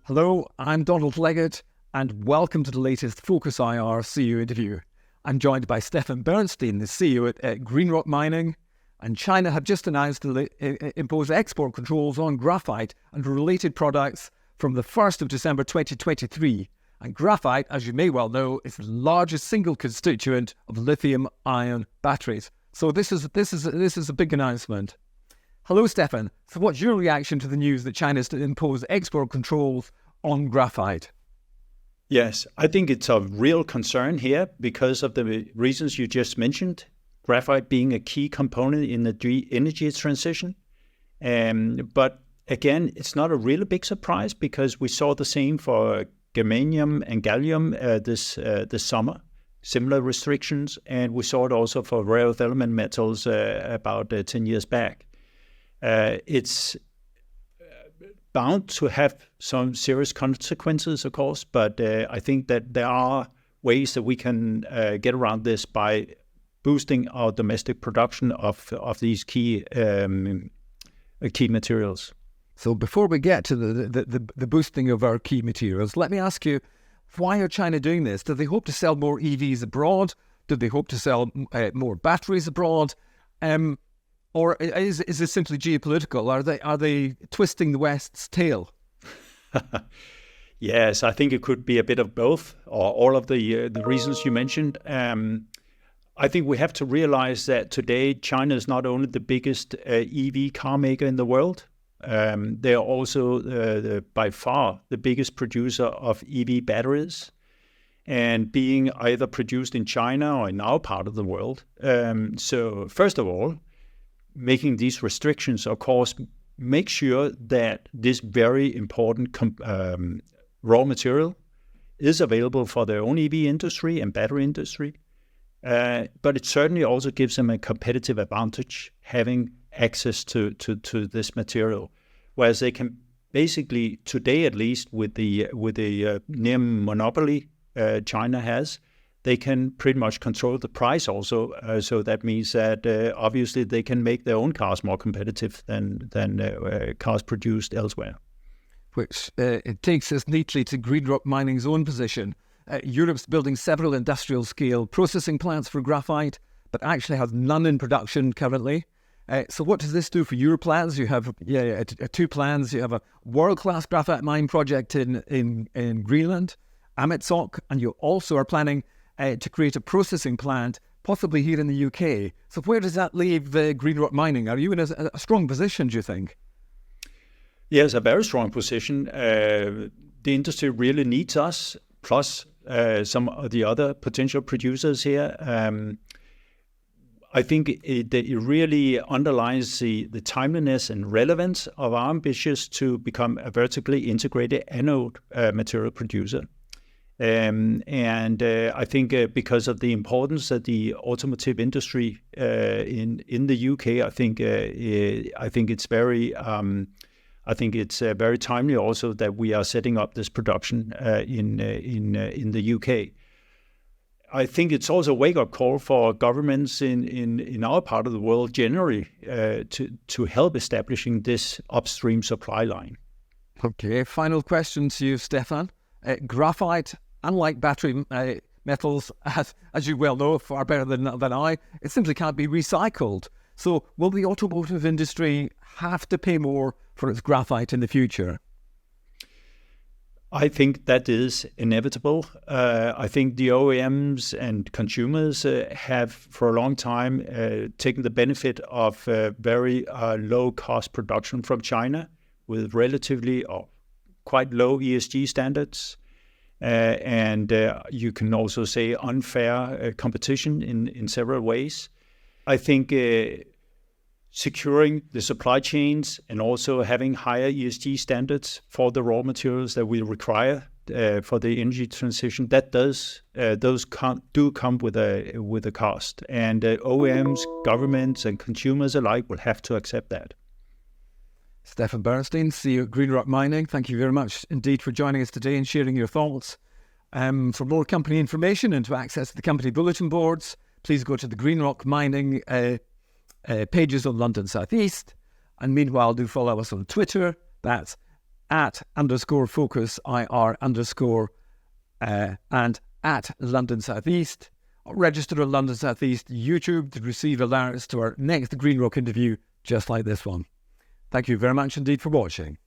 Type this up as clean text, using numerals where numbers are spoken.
Hello, I'm Donald Leggett, and welcome to the latest Focus IR CEO interview. I'm joined by Stefan Bernstein, the CEO at GreenRoc Mining, and China have just announced to impose export controls on graphite and related products from the 1st of December 2023. And graphite, as you may well know, is the largest single constituent of lithium-ion batteries. So this is a big announcement. Hello, Stefan. So what's your reaction to the news that China is to impose export controls on graphite? Yes, I think it's a real concern here because of the reasons you just mentioned. Graphite being a key component in the energy transition. But again, it's not a really big surprise because we saw the same for germanium and gallium this summer, similar restrictions, and we saw it also for rare earth element metals about 10 years back. It's bound to have some serious consequences, of course, but I think that there are ways that we can get around this by boosting our domestic production of these key materials. So before we get to the boosting of our key materials, let me ask you, why are China doing this? Do they hope to sell more EVs abroad? Do they hope to sell more batteries abroad? Or is this simply geopolitical? Are they twisting the West's tail? Yes, I think it could be a bit of both, or all of the reasons you mentioned. I think we have to realize that today China is not only the biggest EV car maker in the world, they are also by far the biggest producer of EV batteries, and being either produced in China or in our part of the world. So first of all, making these restrictions, of course, make sure that this very important raw material is available for their own EV industry and battery industry. But it certainly also gives them a competitive advantage having access to this material, whereas they can basically today, at least with the near monopoly China has, they can pretty much control the price also. So that means that obviously they can make their own cars more competitive than cars produced elsewhere. Which it takes us neatly to GreenRoc Mining's own position. Europe's building several industrial-scale processing plants for graphite, but actually has none in production currently. So what does this do for your plans? You have two plans. You have a world-class graphite mine project in Greenland, Amaroq, and you also are planning to create a processing plant, possibly here in the UK. So where does that leave GreenRoc Mining? Are you in a strong position, do you think? Yes, a very strong position. The industry really needs us, plus some of the other potential producers here. I think it really underlines the timeliness and relevance of our ambitions to become a vertically integrated anode material producer. And I think because of the importance of the automotive industry in the UK, I think it's very timely also that we are setting up this production in the UK. I think it's also a wake-up call for governments in our part of the world generally to help establishing this upstream supply line. Okay, final question to you, Stefan. Graphite, unlike battery metals, as you well know far better than I, it simply can't be recycled. So will the automotive industry have to pay more for its graphite in the future? I think that is inevitable. I think the OEMs and consumers have for a long time taken the benefit of very low-cost production from China with relatively quite low ESG standards. And you can also say unfair competition in several ways. I think securing the supply chains and also having higher ESG standards for the raw materials that we require for the energy transition, those do come with a cost. And OEMs, governments, and consumers alike will have to accept that. Stefan Bernstein, CEO of GreenRoc Mining, thank you very much indeed for joining us today and sharing your thoughts. For more company information and to access the company bulletin boards, please go to the GreenRoc Mining pages on London South East. And meanwhile, do follow us on Twitter. That's @_focusIR_ and @London Southeast. Register on London Southeast YouTube to receive alerts to our next GreenRoc interview just like this one. Thank you very much indeed for watching.